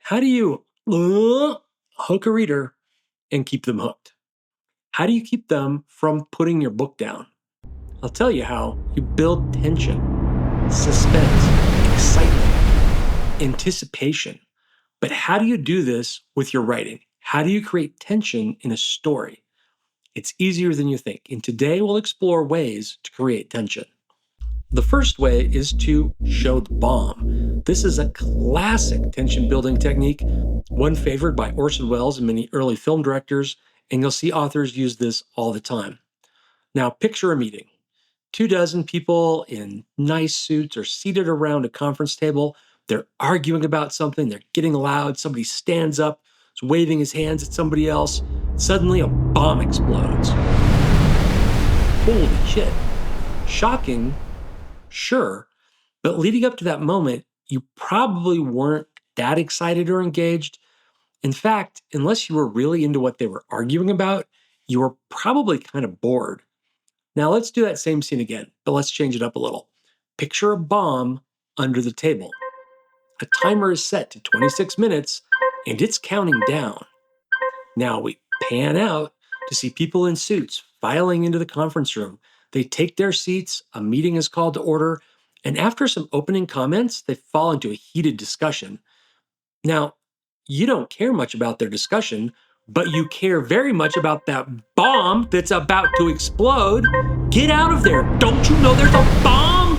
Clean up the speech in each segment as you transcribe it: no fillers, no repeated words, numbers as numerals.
How do you hook a reader and keep them hooked? How do you keep them from putting your book down? I'll tell you how. You build tension, suspense, excitement, anticipation. But how do you do this with your writing? How do you create tension in a story? It's easier than you think. And today we'll explore ways to create tension. The first way is to show the bomb. This is a classic tension building technique, one favored by Orson Welles and many early film directors, and you'll see authors use this all the time. Now, picture a meeting. 24 people in nice suits are seated around a conference table. They're arguing about something, they're getting loud. Somebody stands up, is waving his hands at somebody else. Suddenly, a bomb explodes. Holy shit. Shocking, sure, but leading up to that moment, you probably weren't that excited or engaged. In fact, unless you were really into what they were arguing about, you were probably kind of bored. Now let's do that same scene again, but let's change it up a little. Picture a bomb under the table. A timer is set to 26 minutes and it's counting down. Now we pan out to see people in suits filing into the conference room. They take their seats, a meeting is called to order, and after some opening comments, they fall into a heated discussion. Now, you don't care much about their discussion, but you care very much about that bomb that's about to explode. Get out of there. Don't you know there's a bomb?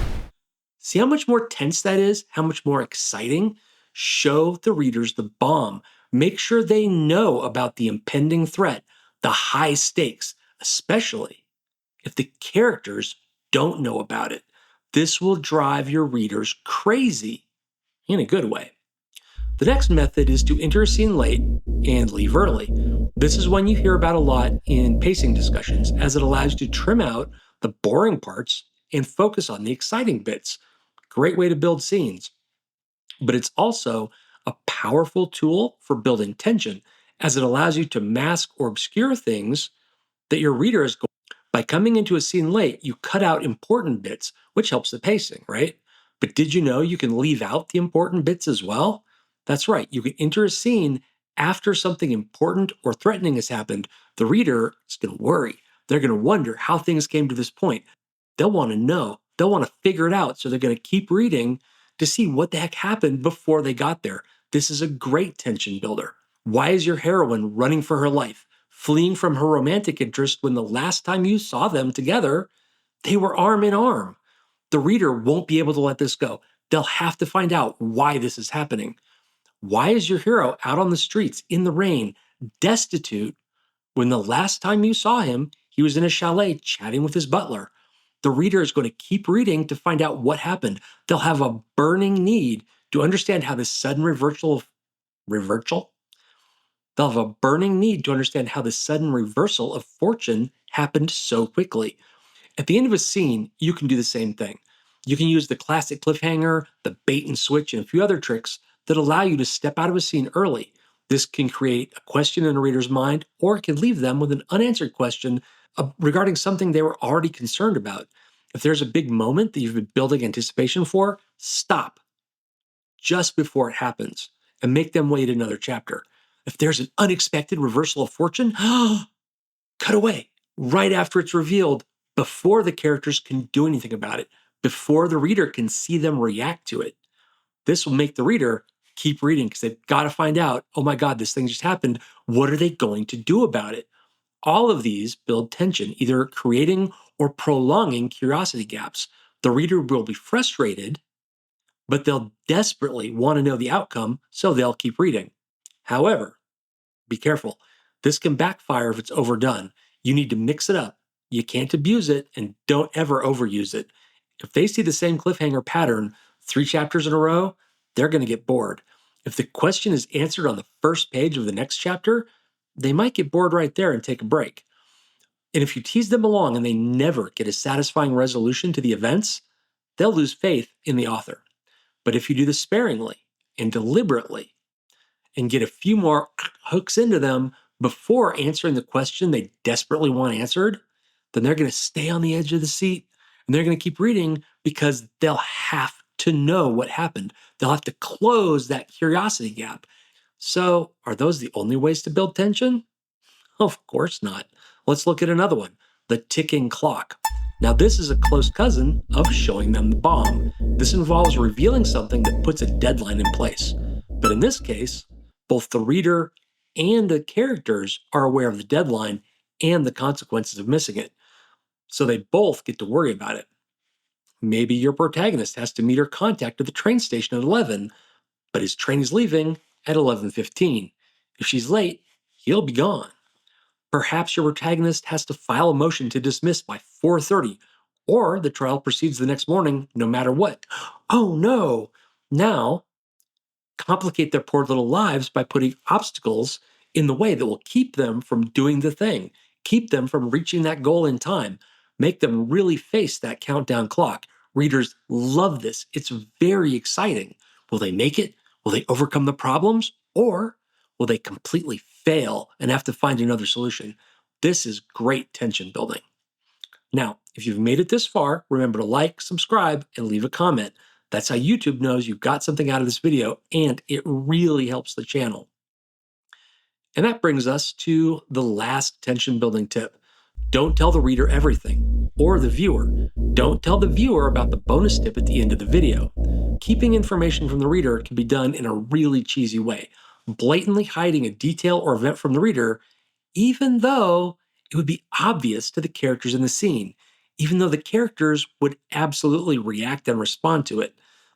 See how much more tense that is? How much more exciting? Show the readers the bomb. Make sure they know about the impending threat, the high stakes, especially if the characters don't know about it. This will drive your readers crazy in a good way. The next method is to enter a scene late and leave early. This is one you hear about a lot in pacing discussions, as it allows you to trim out the boring parts and focus on the exciting bits. Great way to build scenes. But it's also a powerful tool for building tension, as it allows you to mask or obscure things that your reader is going. By coming into a scene late, you cut out important bits, which helps the pacing, right? But did you know you can leave out the important bits as well? That's right, you can enter a scene after something important or threatening has happened. The reader is going to worry. They're going to wonder how things came to this point. They'll want to know. They'll want to figure it out. So they're going to keep reading to see what the heck happened before they got there. This is a great tension builder. Why is your heroine running for her life, fleeing from her romantic interest when the last time you saw them together, they were arm in arm? The reader won't be able to let this go. They'll have to find out why this is happening. Why is your hero out on the streets in the rain, destitute, when the last time you saw him, he was in a chalet chatting with his butler? The reader is going to keep reading to find out what happened. They'll have a burning need to understand how this sudden reversal. They'll have a burning need to understand how the sudden reversal of fortune happened so quickly. At the end of a scene, you can do the same thing. You can use the classic cliffhanger, the bait and switch, and a few other tricks that allow you to step out of a scene early. This can create a question in a reader's mind, or it can leave them with an unanswered question regarding something they were already concerned about. If there's a big moment that you've been building anticipation for, stop just before it happens and make them wait another chapter. If there's an unexpected reversal of fortune, cut away right after it's revealed, before the characters can do anything about it, before the reader can see them react to it. This will make the reader keep reading because they've got to find out, oh my God, this thing just happened. What are they going to do about it? All of these build tension, either creating or prolonging curiosity gaps. The reader will be frustrated, but they'll desperately want to know the outcome, so they'll keep reading. However, be careful. This can backfire if it's overdone. You need to mix it up. You can't abuse it, and don't ever overuse it. If they see the same cliffhanger pattern 3 chapters in a row, they're going to get bored. If the question is answered on the first page of the next chapter, they might get bored right there and take a break. And if you tease them along and they never get a satisfying resolution to the events, they'll lose faith in the author. But if you do this sparingly and deliberately and get a few more hooks into them before answering the question they desperately want answered, then they're going to stay on the edge of the seat and they're going to keep reading because they'll have to know what happened. They'll have to close that curiosity gap. So, are those the only ways to build tension? Of course not. Let's look at another one, the ticking clock. Now, this is a close cousin of showing them the bomb. This involves revealing something that puts a deadline in place. But in this case, both the reader and the characters are aware of the deadline and the consequences of missing it. So they both get to worry about it. Maybe your protagonist has to meet her contact at the train station at 11, but his train is leaving at 11:15. If she's late, he'll be gone. Perhaps your protagonist has to file a motion to dismiss by 4:30, or the trial proceeds the next morning no matter what. Oh no! Now, complicate their poor little lives by putting obstacles in the way that will keep them from doing the thing, keep them from reaching that goal in time, make them really face that countdown clock. Readers love this. It's very exciting. Will they make it? Will they overcome the problems? Or will they completely fail and have to find another solution? This is great tension building. Now, if you've made it this far, remember to like, subscribe, and leave a comment. That's how YouTube knows you've got something out of this video, and it really helps the channel. And that brings us to the last tension building tip. Don't tell the reader everything, or the viewer. Don't tell the viewer about the bonus tip at the end of the video. Keeping information from the reader can be done in a really cheesy way. Blatantly hiding a detail or event from the reader, even though it would be obvious to the characters in the scene, even though the characters would absolutely react and respond to it.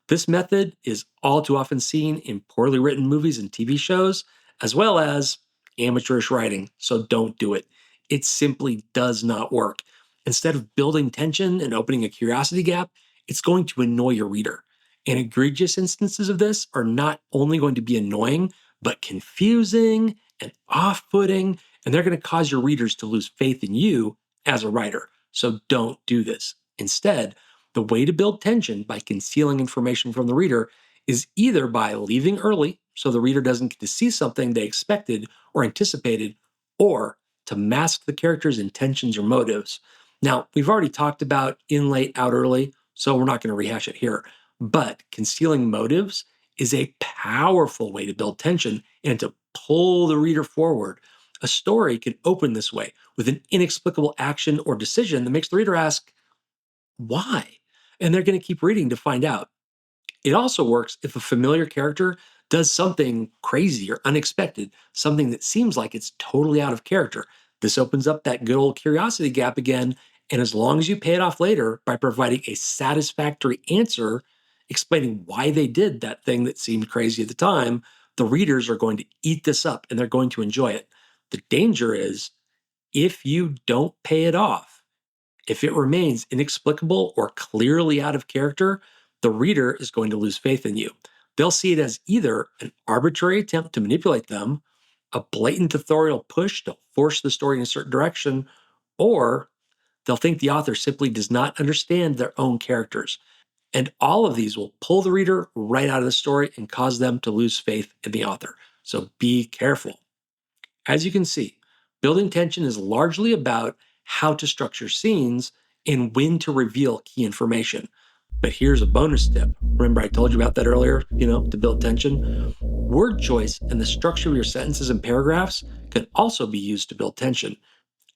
This method is all too often seen in poorly written movies and TV shows, as well as amateurish writing, so don't do it. It simply does not work. Instead of building tension and opening a curiosity gap, it's going to annoy your reader. And egregious instances of this are not only going to be annoying, but confusing and off putting, and they're going to cause your readers to lose faith in you as a writer. So don't do this. Instead, the way to build tension by concealing information from the reader is either by leaving early so the reader doesn't get to see something they expected or anticipated, or to mask the character's intentions or motives. Now, we've already talked about in late, out early, so we're not going to rehash it here. But concealing motives is a powerful way to build tension and to pull the reader forward. A story can open this way with an inexplicable action or decision that makes the reader ask, why? And they're going to keep reading to find out. It also works if a familiar character does something crazy or unexpected, something that seems like it's totally out of character. This opens up that good old curiosity gap again, and as long as you pay it off later by providing a satisfactory answer explaining why they did that thing that seemed crazy at the time, the readers are going to eat this up and they're going to enjoy it. The danger is if you don't pay it off, if it remains inexplicable or clearly out of character, the reader is going to lose faith in you. They'll see it as either an arbitrary attempt to manipulate them, a blatant authorial push to force the story in a certain direction, or they'll think the author simply does not understand their own characters. And all of these will pull the reader right out of the story and cause them to lose faith in the author. So be careful. As you can see, building tension is largely about how to structure scenes and when to reveal key information. But here's a bonus tip. Remember, I told you about that earlier, to build tension? Word choice and the structure of your sentences and paragraphs can also be used to build tension.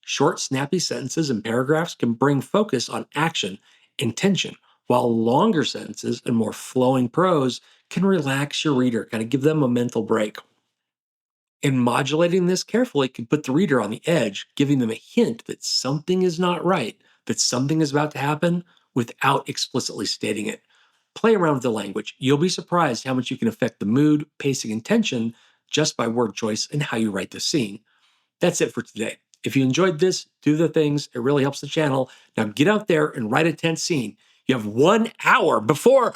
Short, snappy sentences and paragraphs can bring focus on action and tension, while longer sentences and more flowing prose can relax your reader, kind of give them a mental break. And modulating this carefully can put the reader on the edge, giving them a hint that something is not right, that something is about to happen without explicitly stating it. Play around with the language. You'll be surprised how much you can affect the mood, pacing, and tension just by word choice and how you write the scene. That's it for today. If you enjoyed this, do the things. It really helps the channel. Now get out there and write a tense scene. You have 1 hour before